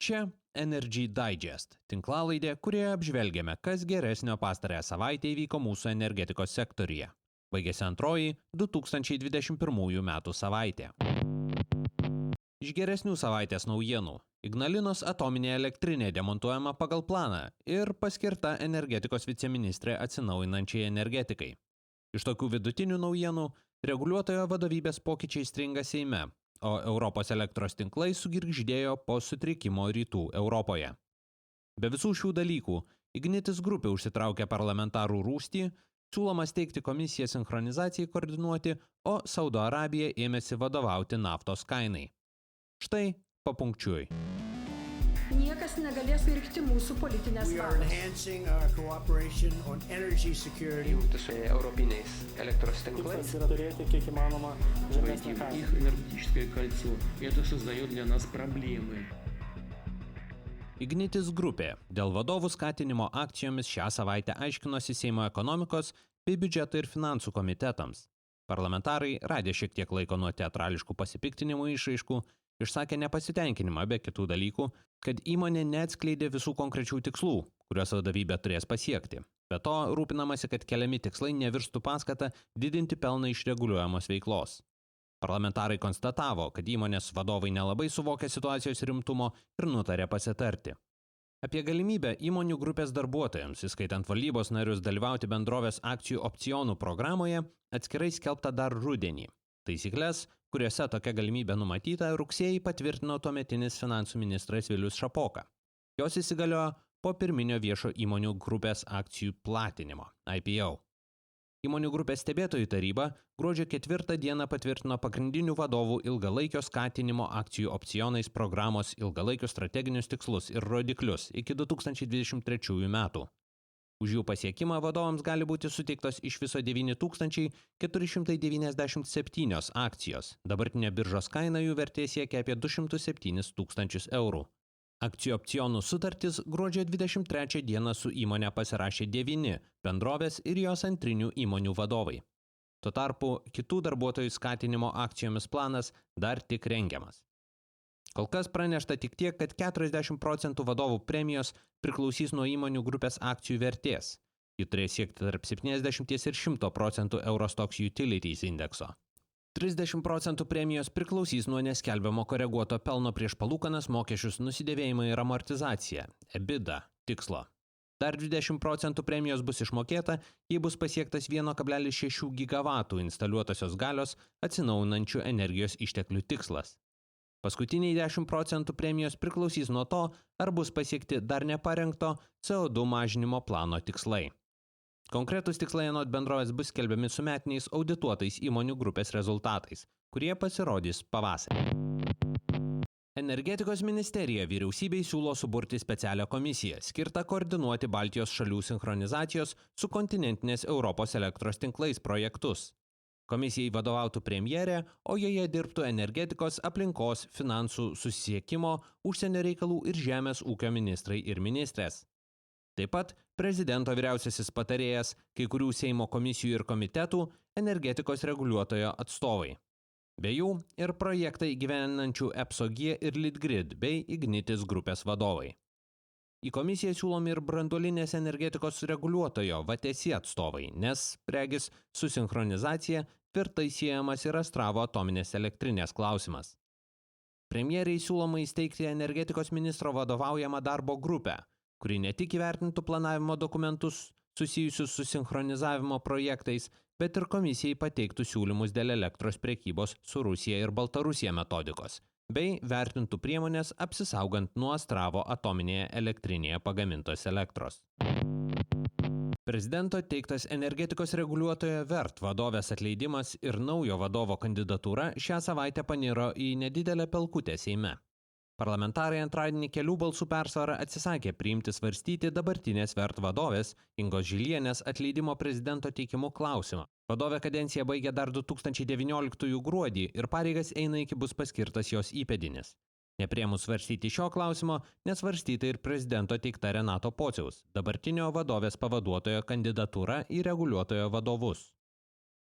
Čia Energy Digest – tinklalaidė, kurioje apžvelgiame, kas geresnio pastarąją savaitę įvyko mūsų energetikos sektoriuje. Baigėsi antroji 2021 metų savaitė. Iš geresnių savaitės naujienų. Ignalinos atominė elektrinė demontuojama pagal planą ir paskirta energetikos viceministrė atsinaujinančiai energetikai. Iš tokių vidutinių naujienų reguliuotojo vadovybės pokyčiai stringa Seime, o Europos elektros tinklai sugirgždėjo po sutrikimo rytų Europoje. Be visų šių dalykų, Ignitis grupė užsitraukė parlamentarų rūstį, siūloma steigti komisiją sinchronizacijai koordinuoti, o Saudo Arabija ėmėsi vadovauti naftos kainai. Štai papunkčiui. Niekas negalės virkti mūsų politinės valios. Jungti su europiniais elektros tinklais. Yra turėti kiek įmanoma žemesnę kainą. Их энергетическое кольцо. Это создает для нас проблемы. Ignitis grupė dėl vadovų skatinimo akcijomis šią savaitę aiškinosi Seimo ekonomikos bei biudžeto ir finansų komitetams. Parlamentarai, radę šiek tiek laiko nuo teatrališkų pasipiktinimų išraiškų, išsakė nepasitenkinimą be kitų dalykų, kad įmonė neatskleidė visų konkrečių tikslų, kuriuos vadovybė turės pasiekti. Be to, rūpinamasi, kad keliami tikslai nevirstų paskatą didinti pelną iš reguliuojamos veiklos. Parlamentarai konstatavo, kad įmonės vadovai nelabai suvokė situacijos rimtumo ir nutarė pasitarti. Apie galimybę įmonių grupės darbuotojams, įskaitant valdybos narius, dalyvauti bendrovės akcijų opcionų programoje, atskirai skelbta dar rudenį. Taisyklės, kuriuose tokia galimybė numatyta, rugsėjį patvirtino tuometinis finansų ministras Vilius Šapoka. Jos įsigaliojo po pirminio viešo įmonių grupės akcijų platinimo IPO. Įmonių grupės stebėtojų taryba gruodžio 4 dieną patvirtino pagrindinių vadovų ilgalaikio skatinimo akcijų opcionais programos ilgalaikius strateginius tikslus ir rodiklius iki 2023 metų. Už jų pasiekimą vadovams gali būti suteiktos iš viso 9497 akcijos. Dabartinė biržos kaina jų vertė siekia apie 207 tūkstančius eurų. Akcijų opcionų sutartis gruodžio 23 dieną su įmonė pasirašė 9 bendrovės ir jos antrinių įmonių vadovai. Tuo tarpu kitų darbuotojų skatinimo akcijomis planas dar tik rengiamas. Kol kas pranešta tik tiek, kad 40% vadovų premijos priklausys nuo įmonių grupės akcijų vertės. Ji turės siekti tarp 70 ir 100% Eurostoxx Utilities indekso. 30% premijos priklausys nuo neskelbiamo koreguoto pelno prieš palūkanas, mokesčius, nusidėvėjimą ir amortizaciją, EBITDA tikslo. Dar 20% premijos bus išmokėta, jei bus pasiektas 1,6 gigavatų instaliuotosios galios atsinaujinančių energijos išteklių tikslas. Paskutiniai 10% premijos priklausys nuo to, ar bus pasiekti dar neparengto CO2 mažinimo plano tikslai. Konkretus tikslai anot bendrovės bus skelbiami su metiniais audituotais įmonių grupės rezultatais, kurie pasirodys pavasarį. Energetikos ministerija vyriausybei siūlo suburti specialią komisiją, skirtą koordinuoti Baltijos šalių sinchronizacijos su kontinentinės Europos elektros tinklais projektus. Komisijai vadovautų premjerė, o joje dirbtų energetikos, aplinkos, finansų, susisiekimo, užsienio reikalų ir žemės ūkio ministrai ir ministrės. Taip pat prezidento vyriausiasis patarėjas, kai kurių Seimo komisijų ir komitetų, energetikos reguliuotojo atstovai. Be jų ir projektą įgyvendinančių EPSO-G ir Litgrid bei Ignitis grupės vadovai. Į komisiją siūlomi ir branduolinės energetikos reguliuotojo VTC atstovai, nes, regis, su sinchronizacija tvirtai siejamas ir Astravo atominės elektrinės klausimas. Premjeriai siūloma įsteigti energetikos ministro vadovaujamą darbo grupę, kuri ne tik įvertintų planavimo dokumentus susijusius su sinchronizavimo projektais, bet ir komisijai pateiktų siūlymus dėl elektros prekybos su Rusija ir Baltarusija metodikos, bei vertintų priemonės apsisaugant nuo Astravo atominėje elektrinėje pagamintos elektros. Prezidento teiktas energetikos reguliuotojo VERT vadovės atleidimas ir naujo vadovo kandidatūra šią savaitę paniro į nedidelę pelkutę Seime. Parlamentarai antradienį kelių balsų persvarą atsisakė priimti svarstyti dabartinės VERT vadovės Ingos Žilienės atleidimo prezidento teikimu klausimą. Vadovė kadenciją baigė dar 2019 gruodį ir pareigas eina iki bus paskirtas jos įpėdinis. Nepriėmus svarstyti šio klausimo, nesvarstyta ir prezidento teikta Renato Pociaus, dabartinio vadovės pavaduotojo kandidatūra į reguliuotojo vadovus.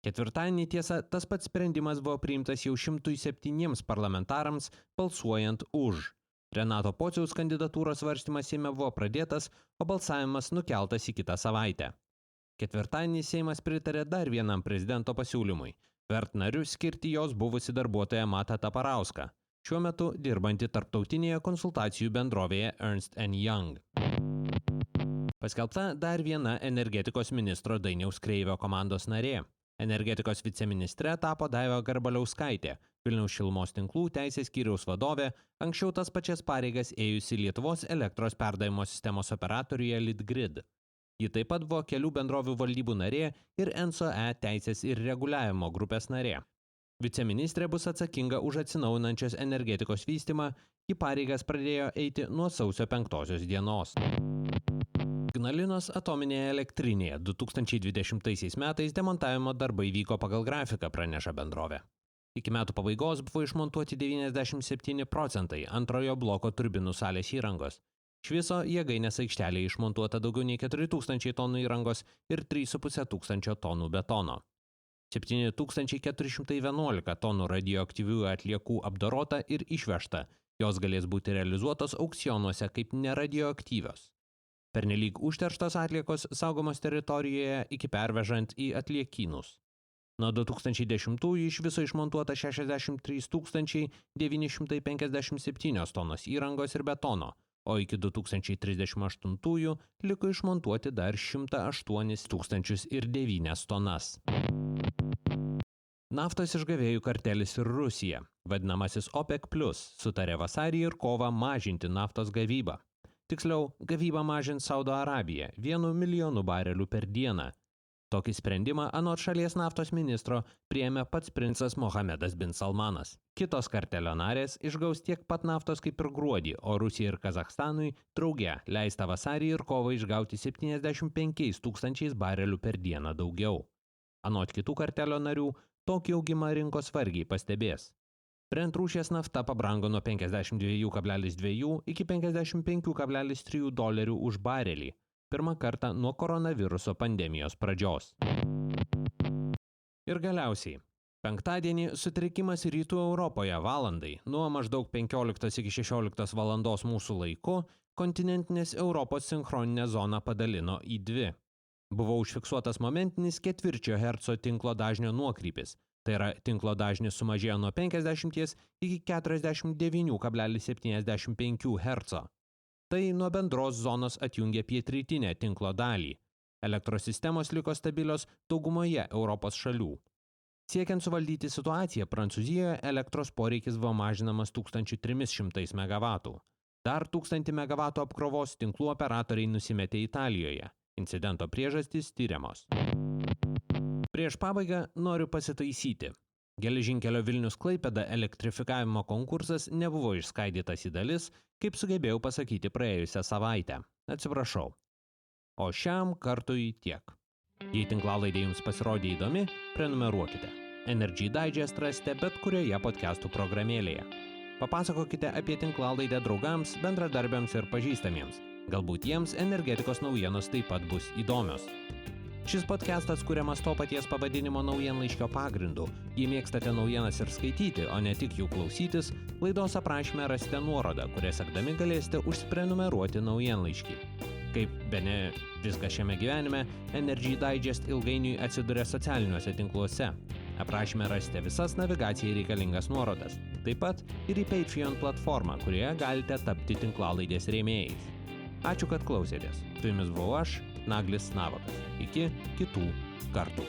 Ketvirtadienį tiesa, tas pats sprendimas buvo priimtas jau 107 parlamentarams balsuojant už. Renato Pociaus kandidatūros svarstymas Seime buvo pradėtas, o balsavimas nukeltas į kitą savaitę. Ketvirtadienį Seimas pritarė dar vienam prezidento pasiūlymui – VERT nariu skirti jos buvusi darbuotoją Matą Taparauską, šiuo metu dirbantį tarptautinėje konsultacijų bendrovėje Ernst & Young. Paskelbta dar viena energetikos ministro Dainiaus Kreivio komandos narė. Energetikos viceministre tapo Daiva Garbaliauskaitė, Vilniaus šilumos tinklų teisės skyriaus vadovė, anksčiau tas pačias pareigas ėjusi Lietuvos elektros perdavimo sistemos operatoriuje Litgrid. Ji taip pat buvo kelių bendrovių valdybų narė ir ENSO-E teisės ir reguliavimo grupės narė. Viceministrė bus atsakinga už atsinaujinančios energetikos vystymą, ji pareigas pradėjo eiti nuo sausio 5 dienos. Ignalinos atominėje elektrinėje 2020 metais demontavimo darbai vyko pagal grafiką, praneša bendrovė. Iki metų pabaigos buvo išmontuoti 97% antrojo bloko turbinų salės įrangos. Iš viso jėgainės aikštelėje išmontuota daugiau nei 4000 tonų įrangos ir 3500 tonų betono. 7411 tonų radioaktyvių atliekų apdorota ir išvežta, jos galės būti realizuotos aukcionuose kaip neradioaktyvios. Pernelyg užterštos atliekos saugomos teritorijoje iki pervežant į atliekynus. Nuo 2010 iš viso išmontuota 63 957 tonos įrangos ir betono, o iki 2038 liko išmontuoti dar 108 900 tonas. Naftos išgavėjų kartelis ir Rusija, vadinamasis OPEC+, sutarė vasarį ir kovą mažinti naftos gavybą. Tiksliau, gavybą mažins Saudo Arabija 1 milijonu barelių per dieną. Tokį sprendimą anot šalies naftos ministro priėmė pats princas Mohamedas bin Salmanas. Kitos kartelio narės išgaus tiek pat naftos kaip ir gruodį, o Rusijai ir Kazachstanui drauge leista vasarį ir kovą išgauti 75 000 barelių per dieną daugiau. Anot kitų kartelio narių, tokį augimą rinkos vargiai pastebės. Brent rūšies nafta pabrango nuo 52,2 iki 55,3 dolerių už barelį, pirmą kartą nuo koronaviruso pandemijos pradžios. Ir galiausiai, penktadienį sutrikimas Rytų Europoje valandai, nuo maždaug 15 iki 16 valandos mūsų laiku, kontinentinės Europos sinchroninę zoną padalino į dvi. Buvo užfiksuotas momentinis 4 herco tinklo dažnio nuokrypis. Tai yra, tinklo dažnis sumažėjo nuo 50 iki 49,75 Hz. Tai nuo bendros zonos atjungė pietrytinę tinklo dalį. Elektros sistemos liko stabilios daugumoje Europos šalių. Siekiant suvaldyti situaciją, Prancūzijoje elektros poreikis buvo mažinamas 1300 MW. Dar 1000 MW apkrovos tinklų operatoriai nusimetė Italijoje. Incidento priežastys tyriamos. Prieš pabaigą noriu pasitaisyti. Geležinkelio Vilnius-Klaipėda elektrifikavimo konkursas nebuvo išskaidytas į dalis, kaip sugebėjau pasakyti praėjusią savaitę. Atsiprašau. O šiam kartui tiek. Jei tinklalaidė jums pasirodė įdomi, prenumeruokite. Energy Digest rasite bet kurioje podcastų programėlėje. Papasakokite apie tinklalaidę draugams, bendradarbiams ir pažįstamiems. Galbūt jiems energetikos naujienos taip pat bus įdomios. Šis podcastas kuriamas to paties pavadinimo naujienlaiškio pagrindu. Jei mėgstate naujienas ir skaityti, o ne tik jų klausytis, laidos aprašyme rasite nuorodą, kuria sekdami galėsite užsiprenumeruoti naujienlaiškį. Kaip bene viskas šiame gyvenime, Energy Digest ilgainiui atsiduria socialiniuose tinkluose. Aprašyme rasite visas navigacijai reikalingas nuorodas. Taip pat ir į Patreon platformą, kurioje galite tapti tinklalaidės rėmėjais. Ačiū, kad klausėtės. Su jumis buvau aš, Naglis Navakas. Iki kitų kartų.